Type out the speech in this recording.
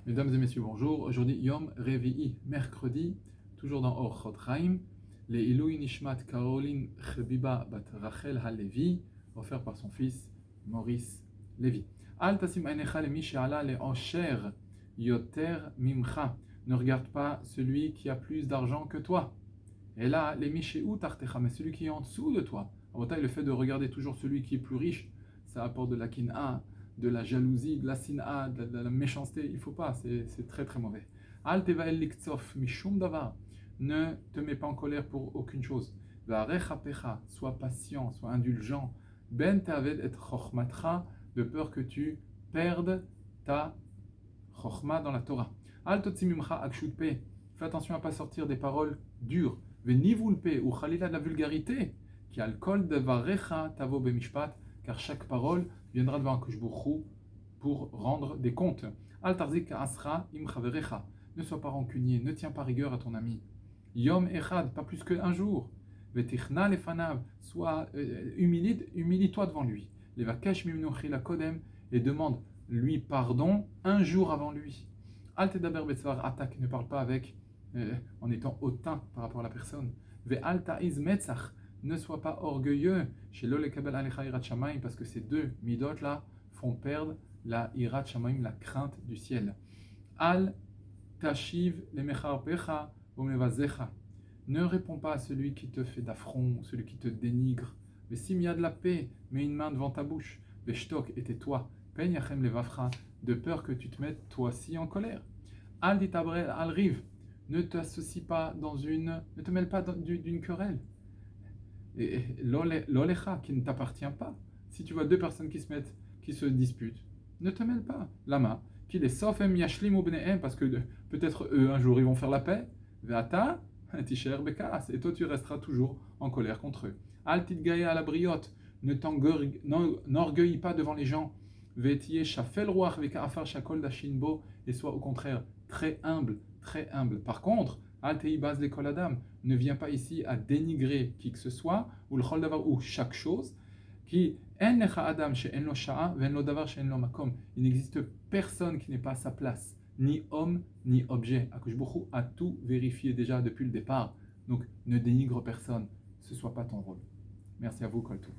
Mesdames et messieurs, bonjour. Aujourd'hui, Yom Revi'i, mercredi, toujours dans Orchot Chaim, les Ilui Nishmat Caroline Chebiba Bat Rachel Halevi, offert par son fils Maurice Lévy. Al tasim ainecha lemi she'ala le'osher yoter mimcha. Ne regarde pas celui qui a plus d'argent que toi. Et là, les mishéou tartecha, mais celui qui est en dessous de toi. En le fait de regarder toujours celui qui est plus riche, ça apporte de la kin'a, de la jalousie, de la sin'a, de la méchanceté. Il ne faut pas, c'est très très mauvais. Al tevael liktsof mishum davar. Ne te mets pas en colère pour aucune chose. Varechapecha, sois patient, sois indulgent. Ben taved et chochmatra, de peur que tu perdes ta chochma dans la Torah. Al totsimimcha akshutpe. Fais attention à ne pas sortir des paroles dures. Venivulpe ou khalila de la vulgarité. Qui al kol devarecha tavo bemishpat. Car chaque parole viendra devant Akadosh Baruch Hu pour rendre des comptes. Al tarzik asra im chaverecha. Ne sois pas rancunier, ne tiens pas rigueur à ton ami. Yom echad, pas plus qu'un jour. Vetichna lefanav, sois humilie-toi devant lui. Levakesh mimnochi la kodem, et demande lui pardon un jour avant lui. Al tedaber betzvar atak, ne parle pas avec en étant hautain par rapport à la personne. Ve al ta'iz metzach, ne sois pas orgueilleux chez l'olekabel alecha irat shamayim, parce que ces deux midot là font perdre la irat shamayim, la crainte du ciel. Al tashiv lemecharpecha umevazecha, ne réponds pas à celui qui te fait d'affront, celui qui te dénigre. Mais s'il y a de la paix, mets une main devant ta bouche. Veshtok, et tais-toi. Pen yachem levafra, de peur que tu te mettes toi aussi en colère. Al ditabrel al riv, ne t'associe pas ne te mêle pas d'une querelle. Et l'olecha, qui ne t'appartient pas. Si tu vois deux personnes qui se disputent, ne te mêle pas. Lama, qui les sofem yashlim ou bnehem, parce que peut-être eux un jour ils vont faire la paix. Veata, tisher bekas, et toi tu resteras toujours en colère contre eux. Al tidgaye à la briotte, n'orgueillis pas devant les gens. Vetie shafel roach veka afar shakol dashinbo, et sois au contraire très humble, très humble. Par contre, Al teibaz l'école Adam, ne viens pas ici à dénigrer qui que ce soit, ou le chol davar, ou chaque chose, qui en lecha Adam she'en lo sha'a, ve'en lo davar she'en lo makom. Il n'existe personne qui n'est pas à sa place, ni homme, ni objet. Akadosh Baruch Hu a tout vérifié déjà depuis le départ. Donc ne dénigre personne, ce ne soit pas ton rôle. Merci à vous, Kol Tov.